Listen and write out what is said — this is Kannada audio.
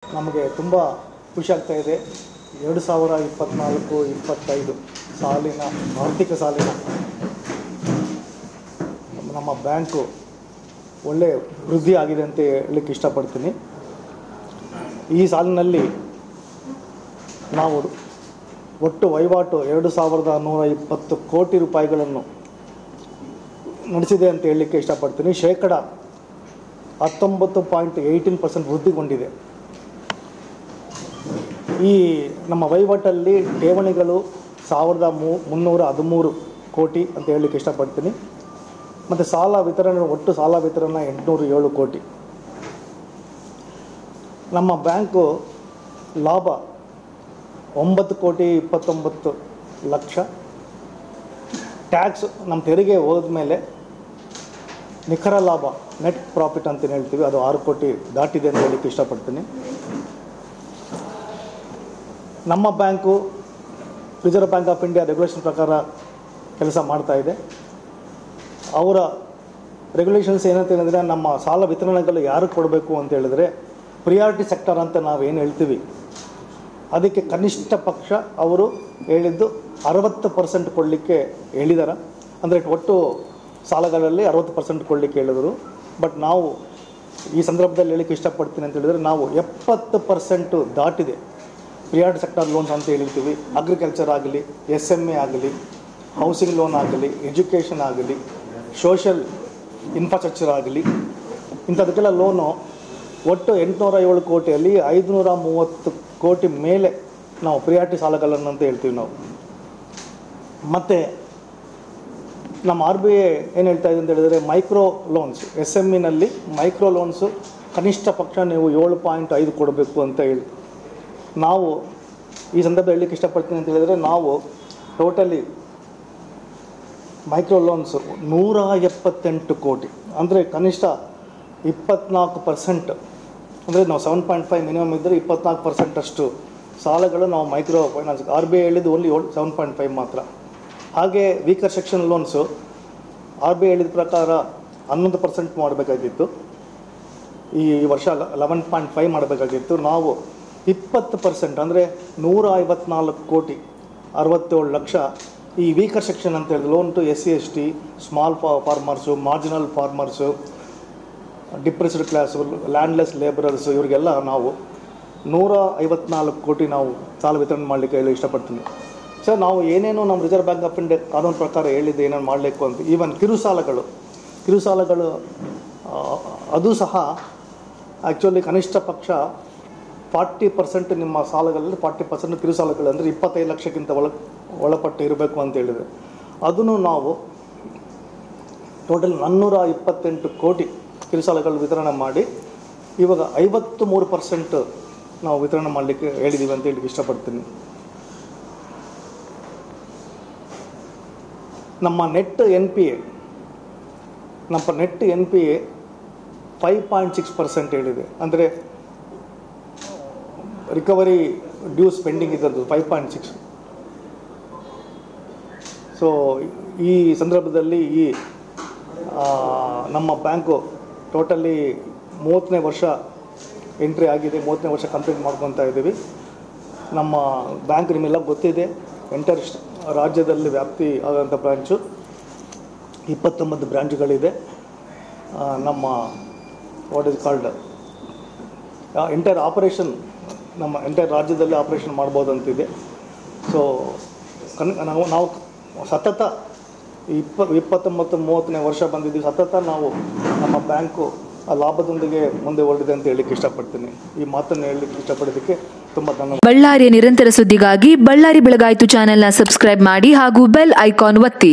ನಮಗೆ ತುಂಬ ಖುಷಿ ಆಗ್ತಾ ಇದೆ. 2024-25 ಸಾಲಿನ ಆರ್ಥಿಕ ಸಾಲಿನ ನಮ್ಮ ಬ್ಯಾಂಕು ಒಳ್ಳೆ ವೃದ್ಧಿ ಆಗಿದೆ ಅಂತ ಹೇಳಲಿಕ್ಕೆ ಇಷ್ಟಪಡ್ತೀನಿ. ಈ ಸಾಲಿನಲ್ಲಿ ನಾವು ಒಟ್ಟು ವಹಿವಾಟು 2120 ಕೋಟಿ ರೂಪಾಯಿಗಳನ್ನು ನಡೆಸಿದೆ ಅಂತ ಹೇಳಲಿಕ್ಕೆ ಇಷ್ಟಪಡ್ತೀನಿ. ಶೇಕಡ 19.18% ವೃದ್ಧಿಗೊಂಡಿದೆ. ಈ ನಮ್ಮ ವಹಿವಾಟಲ್ಲಿ ಠೇವಣಿಗಳು 1313 ಕೋಟಿ ಅಂತ ಹೇಳಲಿಕ್ಕೆ ಇಷ್ಟಪಡ್ತೀನಿ. ಮತ್ತು ಸಾಲ ವಿತರಣೆ ಒಟ್ಟು ಸಾಲ ವಿತರಣೆ 807 ಕೋಟಿ. ನಮ್ಮ ಬ್ಯಾಂಕು ಲಾಭ 9,29,00,000. ಟ್ಯಾಕ್ಸ್ ನಮ್ಮ ತೆರಿಗೆ ಹೋದ್ಮೇಲೆ ನಿಖರ ಲಾಭ ನೆಟ್ ಪ್ರಾಫಿಟ್ ಅಂತ ಹೇಳ್ತೀವಿ, ಅದು 6 ಕೋಟಿ ದಾಟಿದೆ ಅಂತ ಹೇಳಲಿಕ್ಕೆ ಇಷ್ಟಪಡ್ತೀನಿ. ನಮ್ಮ bank reserve bank of India regulation ಪ್ರಕಾರ ಕೆಲಸ ಮಾಡ್ತಾ ಇದೆ. ಅವರ ರೆಗ್ಯುಲೇಷನ್ಸ್ ಏನಂತ ಹೇಳಿದ್ರೆ, ನಮ್ಮ ಸಾಲ ವಿತರಣೆಗಳು ಯಾರು ಕೊಡಬೇಕು ಅಂತ ಹೇಳಿದ್ರೆ ಪ್ರಿಯಾರಿಟಿ ಸೆಕ್ಟರ್ ಅಂತ ನಾವೇನು ಹೇಳ್ತೀವಿ, ಅದಕ್ಕೆ ಕನಿಷ್ಠ ಪಕ್ಷ ಅವರು ಹೇಳಿದ್ದು 60% ಕೊಡಲಿಕ್ಕೆ ಹೇಳಿದ್ದಾರೆ. ಅಂದರೆ ಒಟ್ಟು ಸಾಲಗಳಲ್ಲಿ 60% ಕೊಡಲಿಕ್ಕೆ ಹೇಳಿದರು. ಬಟ್ ನಾವು ಈ ಸಂದರ್ಭದಲ್ಲಿ ಹೇಳಲಿಕ್ಕೆ ಇಷ್ಟಪಡ್ತೀನಿ ಅಂತ ಹೇಳಿದರೆ, ನಾವು 70% ದಾಟಿದೆ ಪ್ರಿಯಾರಿಟಿ ಸೆಕ್ಟರ್ ಲೋನ್ಸ್ ಅಂತ ಹೇಳ್ತೀವಿ. ಅಗ್ರಿಕಲ್ಚರ್ ಆಗಲಿ, SME ಆಗಲಿ, ಹೌಸಿಂಗ್ ಲೋನ್ ಆಗಲಿ, ಎಜುಕೇಷನ್ ಆಗಲಿ, ಸೋಷಲ್ ಇನ್ಫ್ರಾಸ್ಟ್ರಕ್ಚರ್ ಆಗಲಿ, ಇಂಥದಕ್ಕೆಲ್ಲ ಲೋನು ಒಟ್ಟು 807 ಕೋಟಿಯಲ್ಲಿ 530 ಕೋಟಿ ಮೇಲೆ ನಾವು ಪ್ರಿಯಾರಿಟಿ ಸಾಲಗಳನ್ನು ಅಂತ ಹೇಳ್ತೀವಿ ನಾವು. ಮತ್ತು ನಮ್ಮ RBI ಏನು ಹೇಳ್ತಾ ಇದೆ ಅಂತ ಹೇಳಿದರೆ, ಮೈಕ್ರೋ ಲೋನ್ಸ್ SMEನಲ್ಲಿ ಮೈಕ್ರೋ ಲೋನ್ಸು ಕನಿಷ್ಠ ಪಕ್ಷ ನೀವು 7.5 ಕೊಡಬೇಕು ಅಂತ ಹೇಳಿ ನಾವು ಈ ಸಂದರ್ಭ ಹೇಳಲಿಕ್ಕೆ ಇಷ್ಟಪಡ್ತೀನಿ ಅಂತ ಹೇಳಿದರೆ, ನಾವು ಟೋಟಲಿ ಮೈಕ್ರೋ ಲೋನ್ಸು 178 ಕೋಟಿ, ಅಂದರೆ ಕನಿಷ್ಠ 24%, ಅಂದರೆ ನಾವು 7.5 ಮಿನಿಮಮ್ ಇದ್ದರೆ 24% ಅಷ್ಟು ಸಾಲಗಳು ನಾವು ಮೈಕ್ರೋ ಫೈನಾನ್ಸ್. RBI ಹೇಳಿದ್ದು ಓನ್ಲಿ 7.5 ಮಾತ್ರ. ಹಾಗೆ ವೀಕರ್ ಸೆಕ್ಷನ್ ಲೋನ್ಸು RBI ಹೇಳಿದ ಪ್ರಕಾರ 11% ಮಾಡಬೇಕಾಗಿತ್ತು, ಈ ವರ್ಷ 11.5 ಮಾಡಬೇಕಾಗಿತ್ತು. ನಾವು 20%, ಅಂದರೆ 154 ಕೋಟಿ 67 ಲಕ್ಷ ಈ ವೀಕರ್ ಸೆಕ್ಷನ್ ಅಂತ ಹೇಳಿದ್ರೆ loan to SC ST, small farmers, marginal farmers, depressed class, landless labourers, ಇವರಿಗೆಲ್ಲ ನಾವು 154 ಕೋಟಿ ನಾವು ಸಾಲ ವಿತರಣೆ ಮಾಡಲಿಕ್ಕೆ ಹೇಳಿ ಇಷ್ಟಪಡ್ತೀನಿ. ಸರ್, ನಾವು ಏನೇನು ನಮ್ಮ ರಿಸರ್ವ್ ಬ್ಯಾಂಕ್ ಆಫ್ ಇಂಡಿಯಾ ಕಾನೂನು ಪ್ರಕಾರ ಹೇಳಿದ್ದು ಏನೇನು ಮಾಡಬೇಕು ಅಂತ, ಈವನ್ ಕಿರುಸಾಲಗಳು ಅದು ಸಹ ಆ್ಯಕ್ಚುಲಿ ಕನಿಷ್ಠ ಪಕ್ಷ 40% ನಿಮ್ಮ ಸಾಲಗಳಲ್ಲಿ 40% ಕಿರುಸಾಲಗಳು, ಅಂದರೆ 25 ಲಕ್ಷಕ್ಕಿಂತ ಒಳಪಟ್ಟು ಇರಬೇಕು ಅಂತ ಹೇಳಿದರೆ, ಅದನ್ನು ನಾವು ಟೋಟಲ್ 428 ಕೋಟಿ ಕಿರುಸಾಲಗಳು ವಿತರಣೆ ಮಾಡಿ ಇವಾಗ 53% ನಾವು ವಿತರಣೆ ಮಾಡಲಿಕ್ಕೆ ಹೇಳಿದ್ದೀವಿ ಅಂತ ಹೇಳಿ ಇಷ್ಟಪಡ್ತೀನಿ. ನಮ್ಮ ನೆಟ್ NPA 5.6% ಹೇಳಿದೆ. ಅಂದರೆ ರಿಕವರಿ ಡ್ಯೂಸ್ ಪೆಂಡಿಂಗ್ ಇದ್ದದ್ದು 5.6. ಸೊ ಈ ಸಂದರ್ಭದಲ್ಲಿ ಈ ನಮ್ಮ ಬ್ಯಾಂಕು ಟೋಟಲಿ 30ನೇ ವರ್ಷ ಎಂಟ್ರಿ ಆಗಿದೆ, 30ನೇ ವರ್ಷ ಕಂಪ್ಲೀಟ್ ಮಾಡ್ಕೊತಾ ಇದ್ದೀವಿ. ನಮ್ಮ ಬ್ಯಾಂಕ್ ನಿಮ್ಮೆಲ್ಲ ಗೊತ್ತಿದೆ, ಎಂಟರ್ ರಾಜ್ಯದಲ್ಲಿ ವ್ಯಾಪ್ತಿ ಆಗೋಂಥ ಬ್ರಾಂಚು 29 ಬ್ರಾಂಚ್ಗಳಿದೆ. ನಮ್ಮ what is called entire operation ನಮ್ಮ ಎಂಟೈರ್ ರಾಜ್ಯದಲ್ಲಿ ಆಪರೇಷನ್ ಮಾಡ್ಬೋದು ಅಂತಿದೆ. ಸೊ ನಾವು ಸತತ 29-30ನೇ ವರ್ಷ ಬಂದಿದ್ದೀವಿ. ಸತತ ನಾವು ನಮ್ಮ ಬ್ಯಾಂಕು ಆ ಲಾಭದೊಂದಿಗೆ ಮುಂದೆ ಹೊರಡಿದೆ ಅಂತ ಹೇಳಲಿಕ್ಕೆ ಇಷ್ಟಪಡ್ತೀನಿ. ಈ ಮಾತನ್ನು ಹೇಳಲಿಕ್ಕೆ ಇಷ್ಟಪಡೋದಕ್ಕೆ ತುಂಬ ಧನ್ಯವಾದ. ಬಳ್ಳಾರಿಯ ನಿರಂತರ ಸುದ್ದಿಗಾಗಿ ಬಳ್ಳಾರಿ ಬೆಳಗಾಯಿತು ಚಾನೆಲ್ನ ಸಬ್ಸ್ಕ್ರೈಬ್ ಮಾಡಿ ಹಾಗೂ ಬೆಲ್ ಐಕಾನ್ ಒತ್ತಿ.